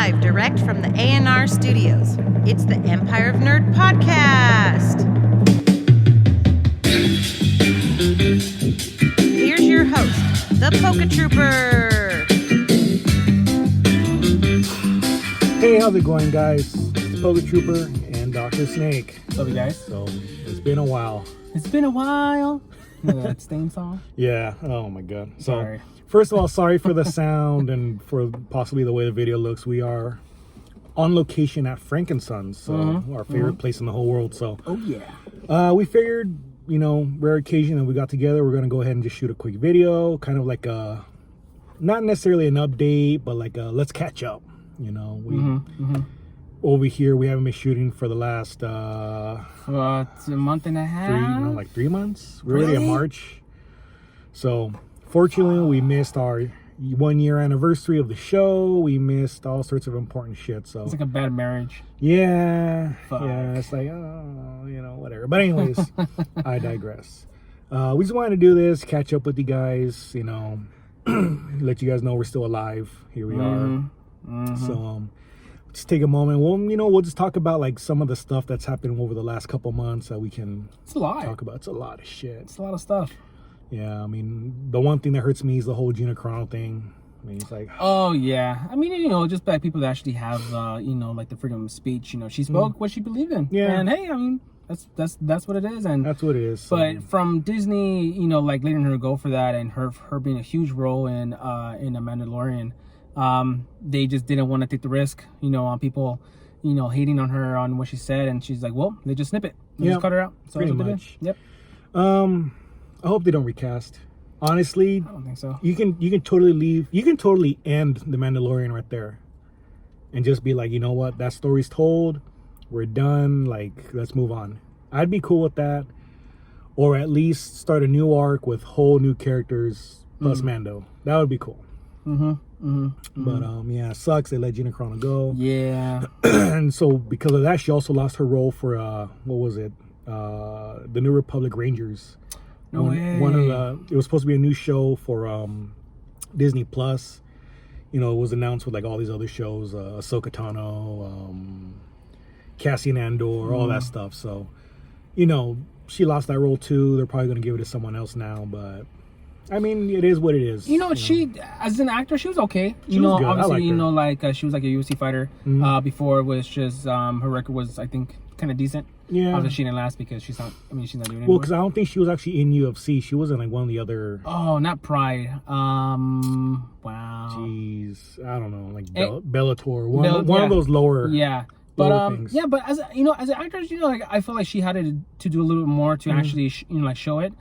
live direct from the A&R studios. It's the Empire of Nerd podcast. Here's your host, the PokéTrooper. Hey, how's it going, guys? It's PokéTrooper and Dr. Snake. What's up, you guys? So, it's been a while. It's been a while. That theme song? Yeah, oh my god. So, Sorry. First of all, sorry for the sound and for possibly the way the video looks. We are on location at Frank & Sons, so our favorite place in the whole world. So, oh yeah. We figured, rare occasion that we got together, we're gonna go ahead and just shoot a quick video, kind of like a, not necessarily an update, but like a let's catch up. Over here we haven't been shooting for the last it's a month and a half. 3 months. We're already in March. So fortunately we missed our 1 year anniversary of the show. We missed all sorts of important shit. So it's like a bad marriage. Yeah. Fuck. Yeah, it's like whatever. But anyways, I digress. We just wanted to do this, catch up with you guys, let you guys know we're still alive. Here we are. So just take a moment. We'll just talk about like some of the stuff that's happened over the last couple months that we can talk about. It's a lot of shit. It's a lot of stuff. Yeah, I mean, the one thing that hurts me is the whole Gina Carano thing. I mean, it's like, oh yeah, I mean, just by people that actually have like the freedom of speech. She spoke what she believed in. Yeah, and hey, I mean, that's what it is, and that's what it is. But from Disney, like letting her go for that, and her being a huge role in A Mandalorian. They just didn't want to take the risk, on people, hating on her on what she said, and she's like, well, they just snip it. They just cut her out. So pretty much. Yep. I hope they don't recast. Honestly, I don't think so. You can totally leave. You can totally end The Mandalorian right there, and just be like, you know what, that story's told. We're done. Like, let's move on. I'd be cool with that, or at least start a new arc with whole new characters plus Mando. That would be cool. But yeah, it sucks they let Gina Carano go. Yeah. And so because of that, she also lost her role for what was it? The New Republic Rangers. No way. It was supposed to be a new show for Disney Plus. It was announced with like all these other shows, Ahsoka Tano, Cassian Andor, all that stuff. So, she lost that role too. They're probably gonna give it to someone else now, but I mean, it is what it is. She, as an actor, she was okay. She was good. Obviously, she was like a UFC fighter. Before it was just, her record was, I think, kind of decent. Yeah. Obviously, she didn't last because she's not doing it anymore. Well, because I don't think she was actually in UFC. She wasn't like one of the other... Oh, not Pride. Wow. Jeez. I don't know. Like Bellator. One of those lower... Yeah. But yeah, but as as an actress, like I feel like she had to do a little bit more to actually show it.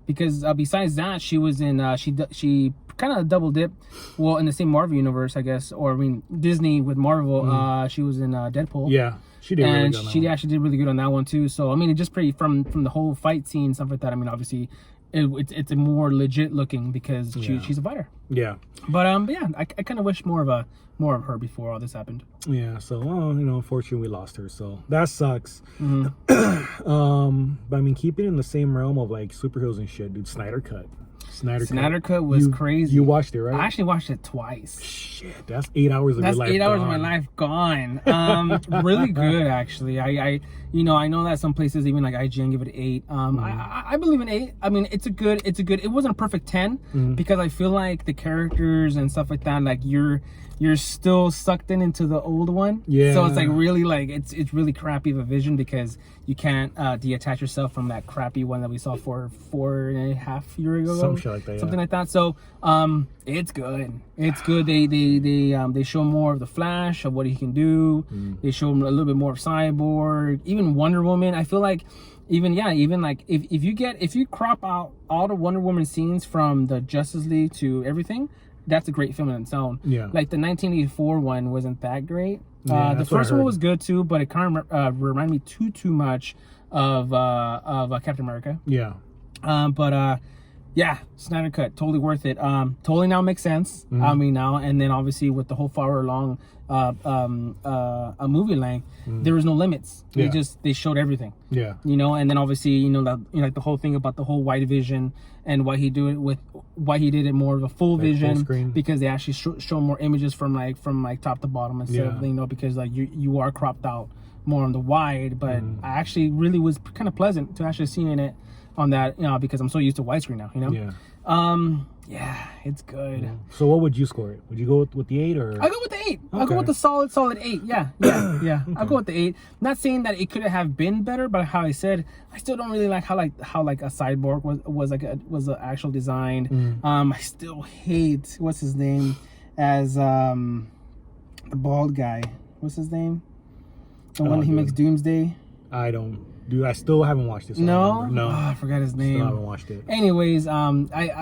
Because besides that, she was in she kind of double dipped, well, in the same Marvel universe, I guess, or I mean Disney with Marvel. She was in Deadpool. Yeah, she did. And really good on she actually did really good on that one too. So I mean, it just pretty from the whole fight scene, stuff like that. I mean, obviously, it's a more legit looking because she's a fighter. Yeah. But yeah, I kind of wish more of her before all this happened. Yeah. So unfortunately we lost her. So that sucks. But I mean, keep it in the same realm of like superheroes and shit, dude. Snyder Cut was crazy. You watched it, right? I actually watched it twice. Shit, that's 8 hours of your life. That's 8 hours of my life gone. Really good, actually. I know that some places, even like IGN, give it 8. I believe in 8. I mean, it's a good. It wasn't a perfect 10 because I feel like the characters and stuff like that, like you're still sucked into the old one. Yeah. So it's like really like it's really crappy of a vision because you can't detach yourself from that crappy one that we saw 4.5 years ago. Something like that. So it's good. It's good. They show more of the Flash, of what he can do. They show a little bit more of Cyborg, even Wonder Woman. I feel like even like if you crop out all the Wonder Woman scenes from the Justice League to everything, that's a great film in its own. Yeah. Like the 1984 one wasn't that great. The first one was good too, but it kind of reminded me too much of Captain America. Yeah. But Yeah, Snyder Cut, totally worth it. Totally now makes sense. Mm-hmm. I mean now, and then obviously with the whole 4 hour long a movie length, there was no limits. Yeah. They showed everything. Yeah. You know, and then obviously like the whole thing about the whole wide vision and why he did it more of a full vision, screen. because they actually show more images from top to bottom instead of, you know, because like you are cropped out more on the wide. But I actually really was kind of pleasant to actually seeing it on that, you know, because I'm so used to widescreen now, you know. Yeah, it's good. So what would you score it? Would you go with the 8 or? I go with the 8. I'll go Okay. with the solid 8. Yeah. I'll go with the 8. Not saying that it could have been better, but how I said, I still don't really like how a cyborg was an actual design. I still hate what's his name as the bald guy. What's his name? The one that he makes Doomsday. I don't. Dude, I still haven't watched it. So No, no, I forgot his name. Still haven't watched it. Anyways, I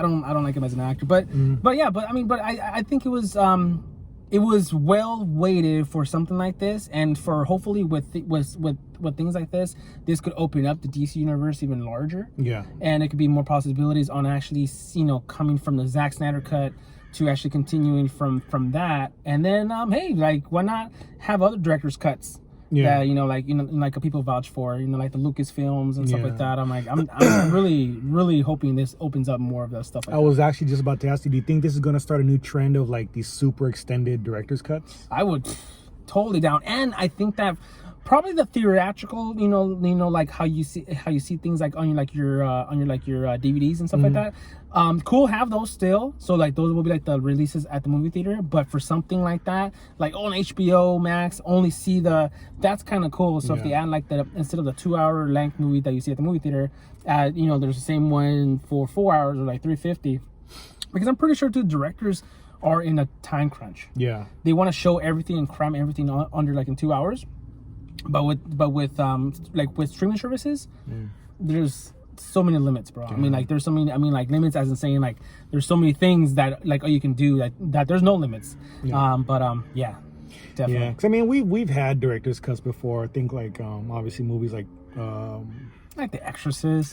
don't like him as an actor, but I think it was well weighted for something like this, and for hopefully with things like this could open up the DC universe even larger. Yeah. And it could be more possibilities on actually, you know, coming from the Zack Snyder cut to actually continuing from that, and then hey, like, why not have other directors' cuts? Yeah. That, you know, like people vouch for, you know, like the Lucas films and stuff Yeah. like that. I'm really hoping this opens up more of that stuff. Like I was actually just about to ask you, do you think this is going to start a new trend of like these super extended director's cuts? I would totally down, and I think that probably the theatrical, you know, like how you see things like on your DVDs and stuff like that. Cool, have those still. So like those will be like the releases at the movie theater. But for something like that, like on HBO Max, only see that's kind of cool. So if they add like the, instead of the 2 hour length movie that you see at the movie theater, you know, there's the same one for 4 hours or like 350. Because I'm pretty sure the directors are in a time crunch. Yeah. They want to show everything and cram everything under like in 2 hours. But with streaming services, there's so many limits, bro. I mean, like, there's so many. I mean, like, limits as in saying like there's so many things that like you can do that there's no limits. Yeah, definitely. Yeah, because I mean we've had director's cuts before. I think like obviously movies like The Exorcist.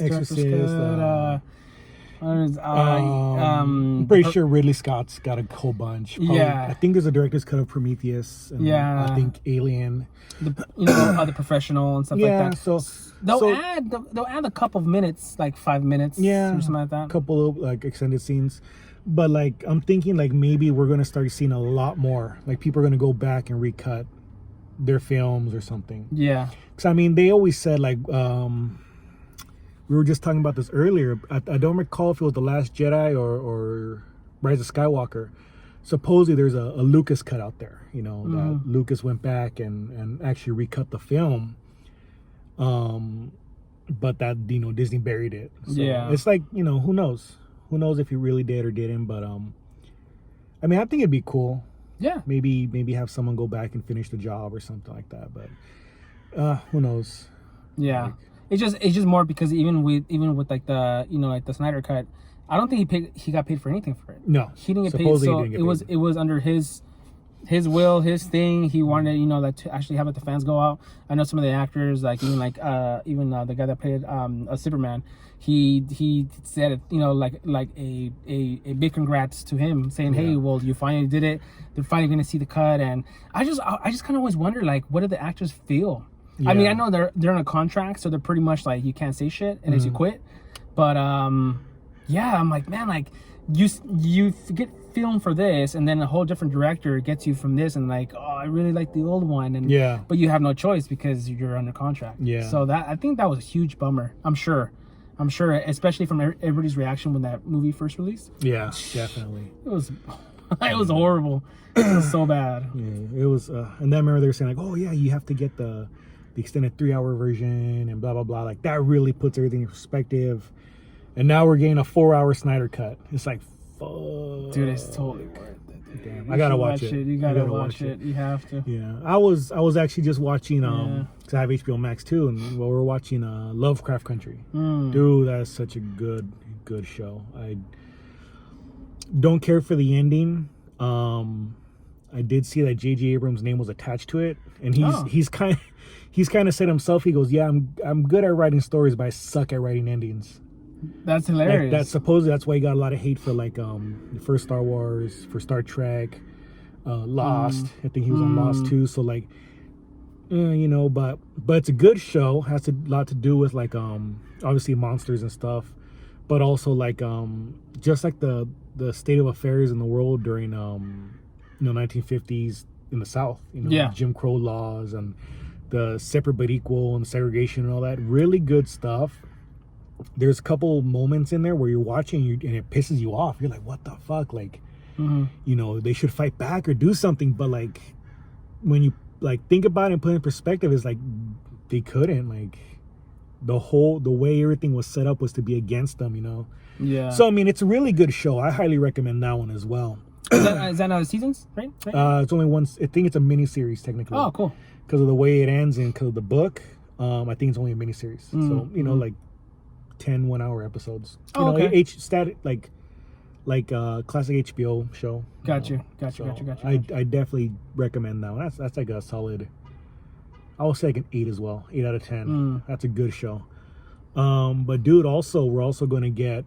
I'm pretty sure Ridley Scott's got a whole bunch. Probably, Yeah. I think there's a director's cut of Prometheus. And I think Alien. The Professional and stuff like that. So They'll add a couple of minutes, like 5 minutes, or something like that. A couple of like extended scenes. But like I'm thinking like maybe we're gonna start seeing a lot more. Like people are gonna go back and recut their films or something. Yeah. Because I mean they always said like we were just talking about this earlier. I don't recall if it was The Last Jedi or Rise of Skywalker. Supposedly there's a Lucas cut out there, you know, that Lucas went back and actually recut the film. But that, you know, Disney buried it. So it's like, you know, who knows? Who knows if he really did or didn't, but I mean I think it'd be cool. Yeah. Maybe have someone go back and finish the job or something like that, but who knows? Yeah. Like, it's just more because even with like the, you know, like the Snyder cut, I don't think he got paid for anything for it. No. He didn't get paid. Supposedly So he didn't get paid. it was under his will, his thing. He wanted, you know, like to actually have the fans go out. I know some of the actors, like even the guy that played a Superman, he said it, you know, like a big congrats to him, saying, hey, well, you finally did it. They're finally going to see the cut. And I just kind of always wonder, like, what do the actors feel? I mean, I know they're in a contract, so they're pretty much like you can't say shit unless you quit. But yeah, I'm like, man, like you get filmed for this, and then a whole different director gets you from this, and like, oh, I really like the old one, and but you have no choice because you're under contract. Yeah. So that, I think that was a huge bummer. I'm sure, especially from everybody's reaction when that movie first released. Yeah, definitely. It was horrible. It was so bad. Yeah, it was. And then I remember they were saying like, oh yeah, you have to get the extended 3 hour version and blah blah blah. Like that really puts everything in perspective. And now we're getting a 4 hour Snyder cut. It's like, fuck. Dude, it's totally worth it. Damn, I gotta watch it. You gotta watch it. You have to. Yeah, I was actually just watching because I have HBO Max too, and we're watching Lovecraft Country. Dude, that's such a good show. I don't care for the ending. I did see that J.J. Abrams' name was attached to it, and he's kind of said himself. He goes, "Yeah, I'm good at writing stories, but I suck at writing endings." That's hilarious. Like, supposedly that's why he got a lot of hate for like the first Star Wars, for Star Trek, Lost. I think he was on Lost too. So like, you know, but it's a good show. Has a lot to do with like obviously monsters and stuff, but also like just like the state of affairs in the world during 1950s in the South. You know, Jim Crow laws and the separate but equal and segregation and all that. Really good stuff. There's a couple moments in there where you're watching and it pisses you off. You're like, what the fuck? Like, you know, they should fight back or do something. But like, when you like think about it and put it in perspective, it's like they couldn't. Like, the way everything was set up was to be against them, you know? Yeah. So, I mean, it's a really good show. I highly recommend that one as well. Is that seasons, right? It's only one. I think it's a miniseries technically. Oh, cool. Because of the way it ends and because of the book, I think it's only a miniseries. So, you know, like 10 1-hour episodes. You know, okay. Like classic HBO show. Gotcha. I definitely recommend that one. That's like a solid, I will say like an 8 as well. 8 out of 10. That's a good show. But dude, we're also going to get,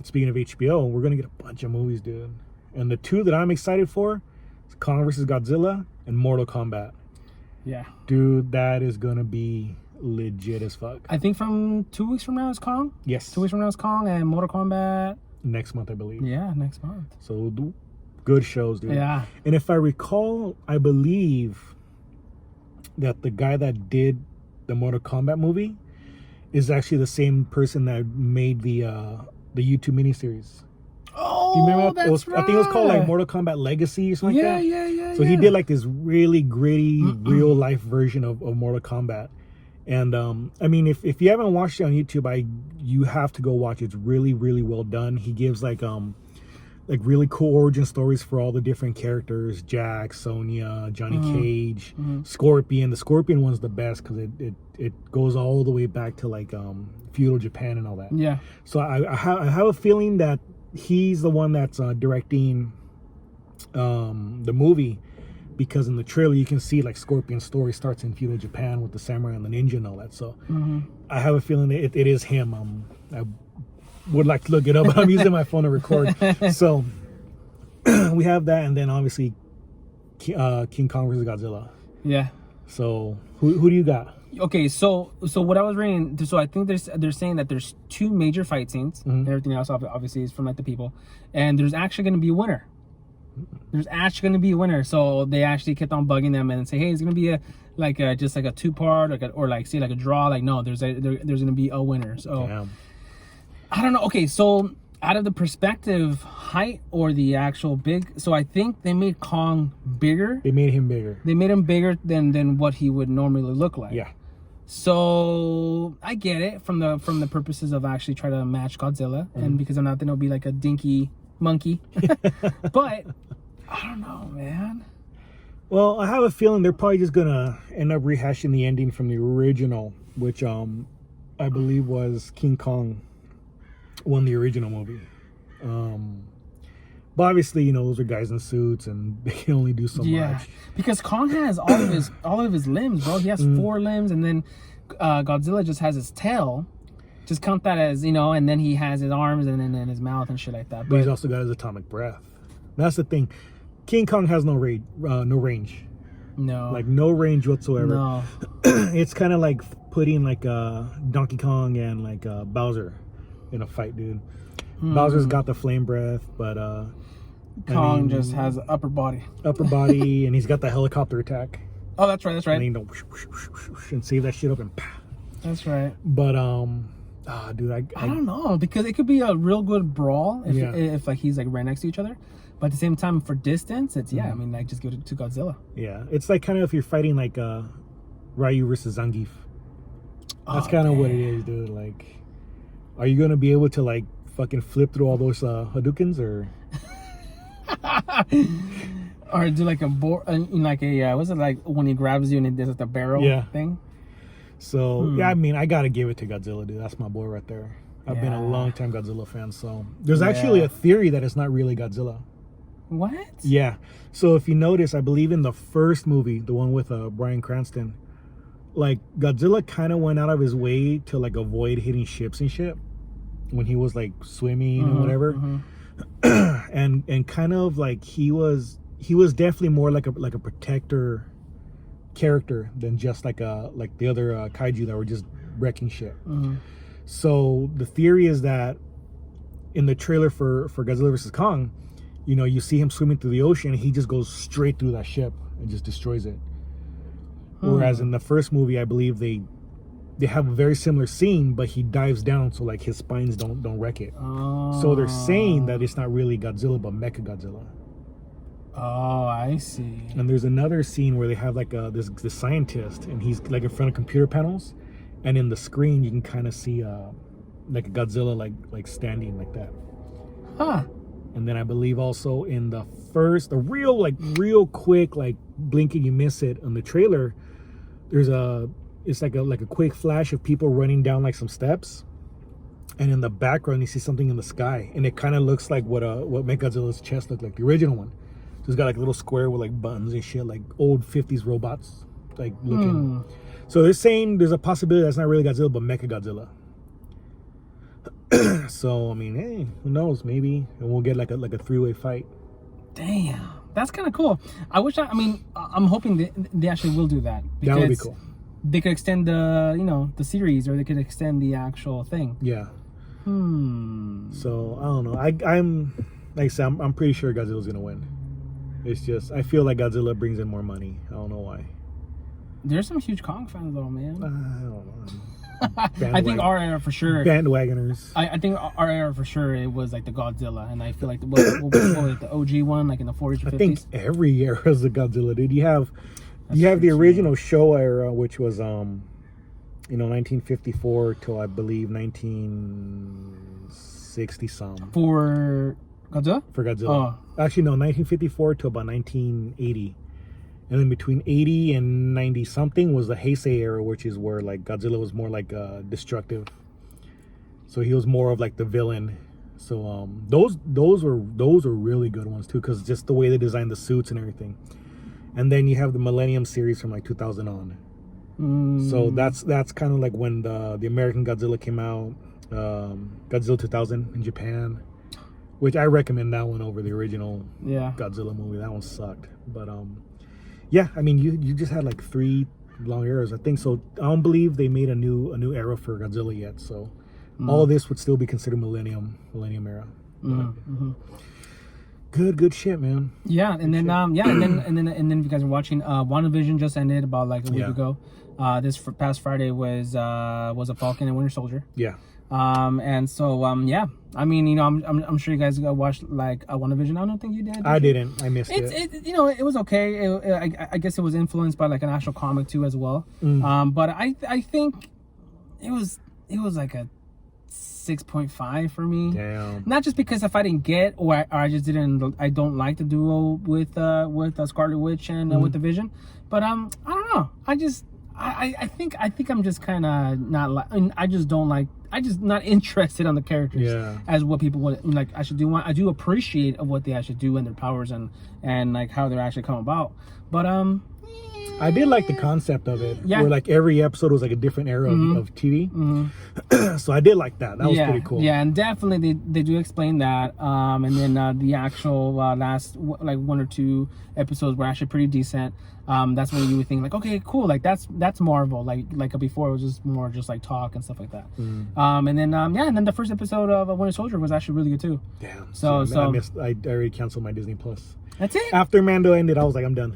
speaking of HBO, we're going to get a bunch of movies, dude. And the two that I'm excited for is Kong vs. Godzilla and Mortal Kombat. Yeah. Dude, that is going to be legit as fuck. I think from 2 weeks from now is Kong. Yes. 2 weeks from now is Kong, and Mortal Kombat next month, I believe. Yeah, next month. So good shows, dude. Yeah. And if I recall, I believe that the guy that did the Mortal Kombat movie is actually the same person that made the YouTube miniseries. Oh, do you remember that's right. I think it was called like Mortal Kombat Legacy or something like that. Yeah. So he did like this really gritty, real life version of Mortal Kombat. And I mean, if you haven't watched it on YouTube, you have to go watch it. It's really, really well done. He gives like really cool origin stories for all the different characters: Jack, Sonya, Johnny Cage, Scorpion. The Scorpion one's the best because it goes all the way back to like feudal Japan and all that. Yeah. So I have a feeling that he's the one that's directing the movie, because in the trailer you can see like Scorpion's story starts in feudal Japan with the samurai and the ninja and all that. So I have a feeling that it is him. I would like to look it up, but I'm using my phone to record. So we have that, and then obviously King Kong vs. Godzilla. Yeah. So who do you got? Okay, so what I was reading, so I think they're saying that there's 2 major fight scenes, and everything else obviously is from like the people, and there's actually going to be a winner. There's actually going to be a winner. So they actually kept on bugging them and say, hey, it's going to be just like a 2-part, or like say like a draw. Like, no, there's going to be a winner. So damn. I don't know. Okay, so out of the perspective height or the actual big, so I think they made Kong bigger. They made him bigger. They made him bigger than what he would normally look like. Yeah. So I get it from the purposes of actually trying to match Godzilla, and because I'm not, then it'll be like a dinky monkey. But I don't know, man. Well, I have a feeling they're probably just gonna end up rehashing the ending from the original, which I believe was King Kong won the original movie. But obviously, you know, those are guys in suits and they can only do so much. Because Kong has all of his limbs, bro. He has 4 limbs, and then Godzilla just has his tail. Just count that as, you know, and then he has his arms and then his mouth and shit like that. But he's also got his atomic breath. That's the thing. King Kong has no range. No. Like no range whatsoever. No. It's kind of like putting like Donkey Kong and like Bowser in a fight, dude. Bowser's got the flame breath, but Kong just has an upper body, and he's got the helicopter attack. Oh, that's right. And he and save that shit up and pow. That's right. But dude, I don't know, because it could be a real good brawl if like he's like right next to each other, but at the same time for distance, it's I mean, like just go to Godzilla. Yeah, it's like kind of if you're fighting like Ryu versus Zangief. That's kind of what it is, dude. Like, are you gonna be able to like fucking flip through all those Hadoukens or? Or do like what's it like when he grabs you and he does like the barrel thing? So I mean, I gotta give it to Godzilla, dude. That's my boy right there. I've been a long time Godzilla fan. So there's actually a theory that it's not really Godzilla. What? Yeah. So if you notice, I believe in the first movie, the one with Bryan Cranston, like Godzilla kind of went out of his way to like avoid hitting ships and shit. when he was like swimming Mm-hmm, or whatever. mm-hmm. and kind of like he was definitely more like a protector character than just like the other kaiju that were just wrecking shit. Mm-hmm. So the theory is that in the trailer for Godzilla vs. Kong, you know, you see him swimming through the ocean and he just goes straight through that ship and just destroys it. Whereas in the first movie, I believe they have a very similar scene, but he dives down so like his spines don't wreck it. So they're saying that it's not really Godzilla but Mechagodzilla. Oh, I see. And there's another scene where they have like this scientist and he's like in front of computer panels, and in the screen you can kind of see like a Godzilla like standing like that. Huh. And then I believe also in the real quick, like blink and you miss it on the trailer, it's like a quick flash of people running down like some steps, and in the background you see something in the sky, and it kind of looks like what Mechagodzilla's chest looked like, the original one. So it's got like a little square with like buttons and shit, like old 50s robots like looking. So they're saying there's a possibility that's not really Godzilla but Mechagodzilla. So I mean, hey, who knows? Maybe and we'll get like a 3-way fight. Damn, that's kind of cool. I'm hoping they actually will do that. That would be cool. They could extend the series, or they could extend the actual thing. Yeah. So I don't know. I'm like I said, I'm pretty sure Godzilla's gonna win. It's just I feel like Godzilla brings in more money. I don't know why. There's some huge Kong fans though, man. I don't know. I think our era for sure. Bandwagoners. I think our era for sure it was like the Godzilla, and I feel like the OG one, like in the 40s or 50s. I think every era is the Godzilla, dude. You have the original show era, which was 1954 till I believe 1960 some. For Godzilla? For Godzilla. Actually, no, 1954 till about 1980. And then between 80 and 90 something was the Heisei era, which is where like Godzilla was more like destructive. So he was more of like the villain. So those were really good ones too, because just the way they designed the suits and everything. And then you have the Millennium series from like 2000 on. So that's kind of like when the American Godzilla came out, Godzilla 2000 in Japan, which I recommend that one over the original Godzilla movie. That one sucked, but yeah, I mean you just had like 3 long eras, I think. So I don't believe they made a new era for Godzilla yet. So all of this would still be considered Millennium era. Good shit, man. Yeah, and then and then if you guys are watching, WandaVision just ended about like a week ago. This past Friday was a Falcon and Winter Soldier. Yeah. And so yeah, I mean, I'm sure you guys watched like WandaVision. I don't think you did. I didn't. I missed it. It was okay. I guess it was influenced by like an actual comic too as well. But I think it was like a 6.5 for me. Damn. Not just because if I didn't get or I just didn't, I don't like the duo with Scarlet Witch and with the Vision, but I don't know. I think I'm just kind of not I just not interested on the characters as what people would like. I do appreciate of what they actually do and their powers and like how they're actually come about, but I did like the concept of it, where like every episode was like a different era of TV. So I did like that. That was pretty cool. Yeah, and definitely they do explain that. And then the actual last like 1 or 2 episodes were actually pretty decent. That's when you would think like, okay, cool, like that's Marvel. Like before it was just more just like talk and stuff like that. And then the first episode of Winter Soldier was actually really good too. Damn. So I already canceled my Disney Plus. That's it. After Mando ended, I was like, I'm done.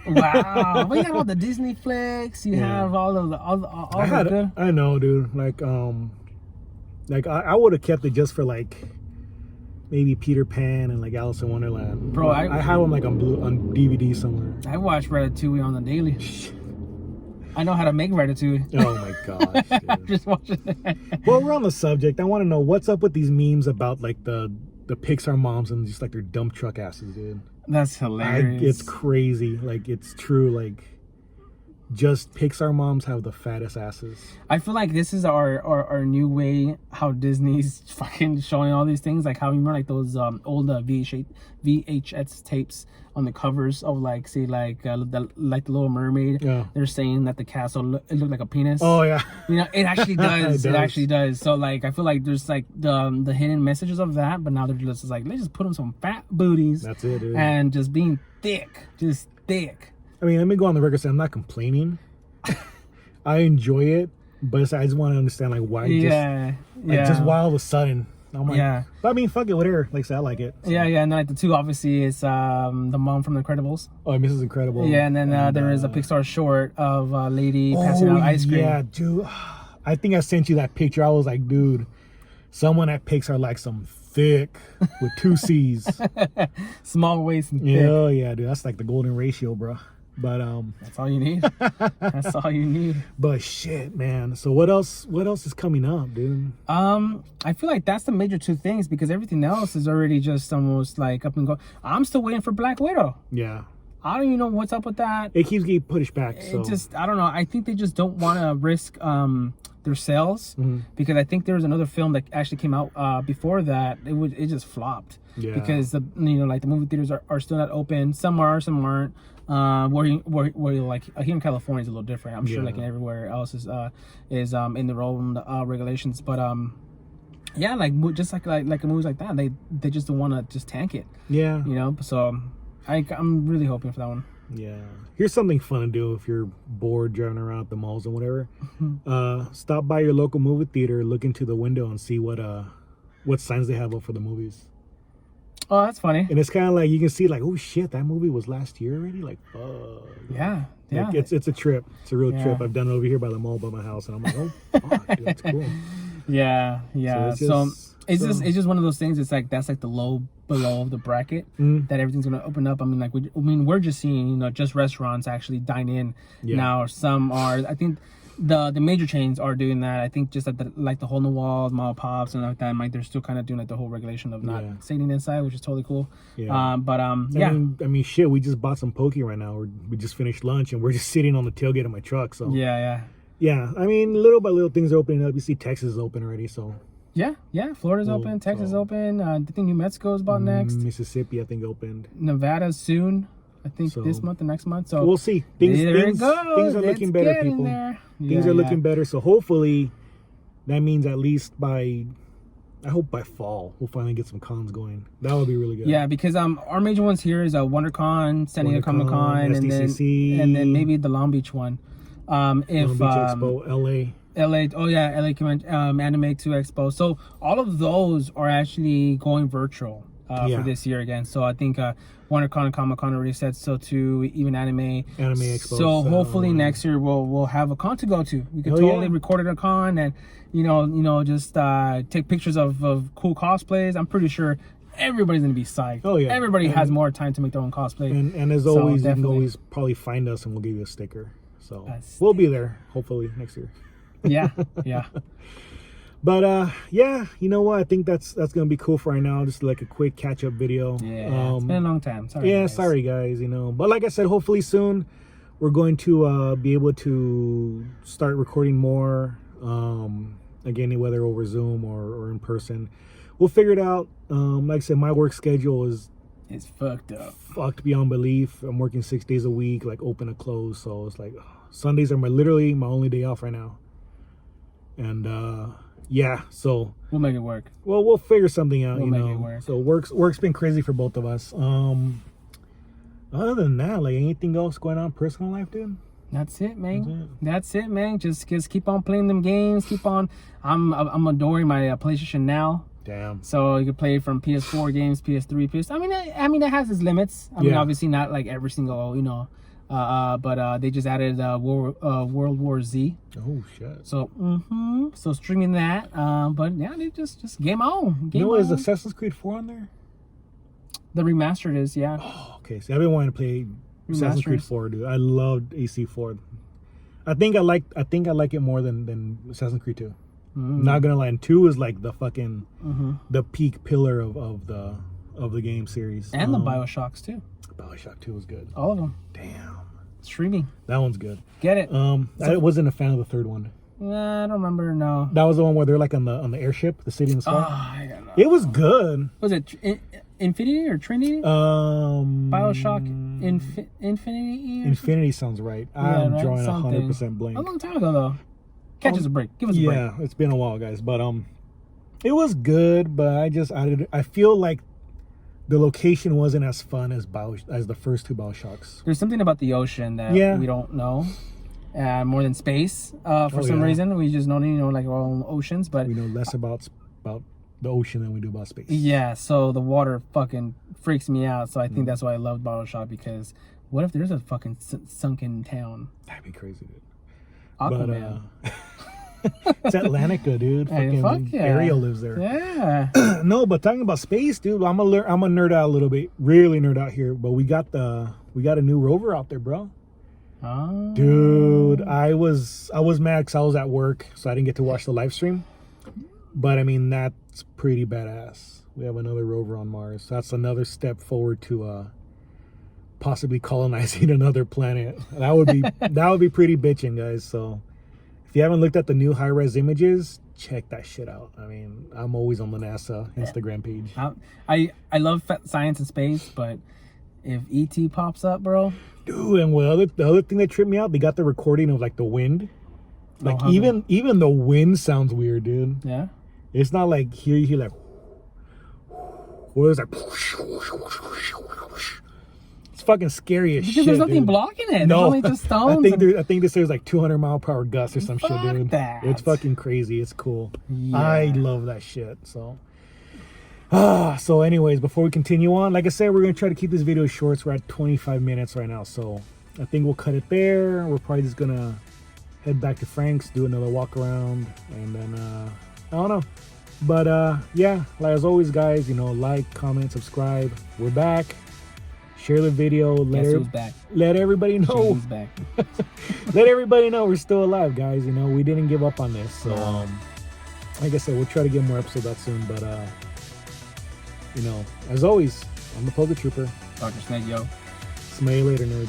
Wow. But you have all the Disney flicks, you have all the good. I know, dude. Like I would have kept it just for like maybe Peter Pan and like Alice in Wonderland. Bro, I have them like on DVD somewhere. I watch Ratatouille on the daily. I know how to make Ratatouille. Oh my gosh, dude. Just watching it. Well, we're on the subject. I want to know what's up with these memes about like the Pixar moms and just like their dump truck asses, dude. That's hilarious. It's crazy. Like it's true. Like just Pixar moms have the fattest asses. I feel like this is our new way how Disney's fucking showing all these things. Like how you remember like those old VHS tapes on the covers of like say like the Little Mermaid. Yeah. They're saying that the castle it looked like a penis. Oh yeah. You know, it actually does. It It does. actually does. So like I feel like there's like the hidden messages of that, but now they're just like let's just put on some fat booties. That's it, dude. And just being thick, just thick. I mean, let me go on the record saying I'm not complaining. I enjoy it, but I just want to understand like why. Just why all of a sudden. I'm like, Yeah. But I mean, fuck it, whatever. Like I said, I like it. So. Yeah, and then like the two obviously is the mom from The Incredibles. Oh, Mrs. Incredible. Yeah, and then there is a Pixar short of a lady passing out ice cream. Yeah, dude. I think I sent you that picture. I was like, dude, someone at Pixar like some thick with 2 C's. Small waist and thick. Yeah, yeah, dude. That's like the golden ratio, bro. But That's all you need. That's all you need. But shit, man. So what else is coming up, dude? I feel like that's the major two things because everything else is already just almost like up and go. I'm still waiting for Black Widow. Yeah. I don't even know what's up with that. It keeps getting pushed back. So It just I don't know. I think they just don't want to risk their sales because I think there was another film that actually came out before that. It just flopped. Yeah. Because the like the movie theaters are still not open. Some are, some aren't. Where like here in California is a little different. I'm sure like everywhere else is in their own regulations. But yeah, like just like movies like that, they just don't want to just tank it. Yeah. You know. So I'm really hoping for that one. Yeah. Here's something fun to do if you're bored driving around at the malls and whatever. Stop by your local movie theater, look into the window, and see what signs they have up for the movies. Oh, that's funny. And it's kind of like you can see like, oh shit, that movie was last year already. Like, Yeah. Like, it's a trip. It's a real trip. I've done it over here by the mall by my house, and I'm like, oh, fuck, dude, that's cool. Yeah. So it's just just one of those things. It's like that's like the low below of the bracket that everything's gonna open up. I mean, like we're just seeing just restaurants actually dine in now. Some are. I think the major chains are doing that. I think just at the hole in the walls, mall pops, and like that. Like they're still kind of doing like the whole regulation of not sitting inside, which is totally cool. Yeah. I mean, shit. We just bought some poke right now. We just finished lunch and we're just sitting on the tailgate of my truck. So yeah. I mean, little by little things are opening up. You see, Texas is open already. So yeah. Florida's open. Texas is open. I think New Mexico is about next. Mississippi, I think, opened. Nevada's soon. I think this month or next month. So we'll see. Things are It's looking better, people. Things are looking better. So hopefully that means at least I hope by fall we'll finally get some cons going. That would be really good. Yeah, because our major ones here is WonderCon, San Diego Comic Con, SDCC, and then maybe the Long Beach one. Long Beach Expo, LA. Oh yeah, LA Anime 2 Expo. So all of those are actually going virtual for this year again. So I think WonderCon and Comic Con already said so too. Even Anime Expo. So hopefully next year we'll have a con to go to. We can totally record it a con and just take pictures of cool cosplays. I'm pretty sure everybody's gonna be psyched. Oh yeah. Everybody has more time to make their own cosplay. And as always, you can always probably find us and we'll give you a sticker. So we'll be there hopefully next year. Yeah. But you know what? I think that's gonna be cool for right now. Just like a quick catch up video. Yeah, it's been a long time. Sorry, guys. But like I said, hopefully soon we're going to be able to start recording more. Again, whether over Zoom or in person, we'll figure it out. Like I said, my work schedule it's fucked up. Fucked beyond belief. I'm working 6 days a week, like open to close. So it's like Sundays are literally my only day off right now. And so we'll make it work. Well, we'll figure something out. We'll make it work. So work's been crazy for both of us. Other than that, like anything else going on in personal life, dude? That's it, man. Just keep on playing them games. Keep on. I'm adoring my PlayStation Now. Damn. So you can play from PS4 games, PS3, PS. I mean, it has its limits. I mean, obviously not like every single, but they just added World War Z. Oh shit. So so streaming that. But yeah, they just game on. Is Assassin's Creed 4 on there? The remastered is, yeah. Oh, okay. See, I've been wanting to play Assassin's Creed 4, dude. I loved AC4. I think I like it more than Assassin's Creed 2. Not gonna lie, and 2 is like the fucking the peak pillar of the game series. And the BioShocks too. BioShock 2 was good. All of them. Damn. Streaming. That one's good. Get it. I wasn't a fan of the third one. I don't remember. No. That was the one where they're like on the airship, the city in the sky. I don't know. It was good. Was it Infinity or Trinity? Bioshock Infinity. Infinity sounds right. I'm drawing 100% blank. A long time ago though. Catch us a break. Give us a break. Yeah, it's been a while, guys. But it was good. But I feel like the location wasn't as fun as the first two Bioshocks. There's something about the ocean that we don't know. More than space, for some reason. We just don't even know like our own oceans, but we know less about the ocean than we do about space. Yeah, so the water fucking freaks me out. So I think that's why I loved Bioshock, because what if there's a fucking sunken town? That'd be crazy, dude. Aquaman. But, it's Atlantica, dude. Hey, fucking Ariel lives there. Yeah. No, but talking about space, dude, I'm gonna nerd out a little bit, really nerd out here. But we got a new rover out there, bro. Oh. Dude, I was mad because I was at work, so I didn't get to watch the live stream. But I mean, that's pretty badass. We have another rover on Mars. That's another step forward to possibly colonizing another planet. That would be pretty bitching, guys. So if you haven't looked at the new high-res images, check that shit out. I mean, I'm always on the NASA Instagram page. I love science and space, but if ET pops up, bro. Dude, and the other thing that tripped me out, they got the recording of like the wind. Like even the wind sounds weird, dude. Yeah. It's not like here you hear like, or it's like, it's fucking scary as shit. Because there's nothing dude. Blocking it. No, there's only just stones. I think this is like 200-mile-per-hour gusts or some shit, dude. That. It's fucking crazy. It's cool. Yeah. I love that shit. So anyways, before we continue on, like I said, we're gonna try to keep this video short. So we're at 25 minutes right now, so I think we'll cut it there. We're probably just gonna head back to Frank's, do another walk around, and then I don't know. But yeah, like as always, guys, like, comment, subscribe. We're back. Share the video. Let everybody know. Who's back. Let everybody know we're still alive, guys. We didn't give up on this. So like I said, we'll try to get more episodes out soon. But as always, I'm the PokéTrooper. Dr. Snake, yo. Smell you later, nerds.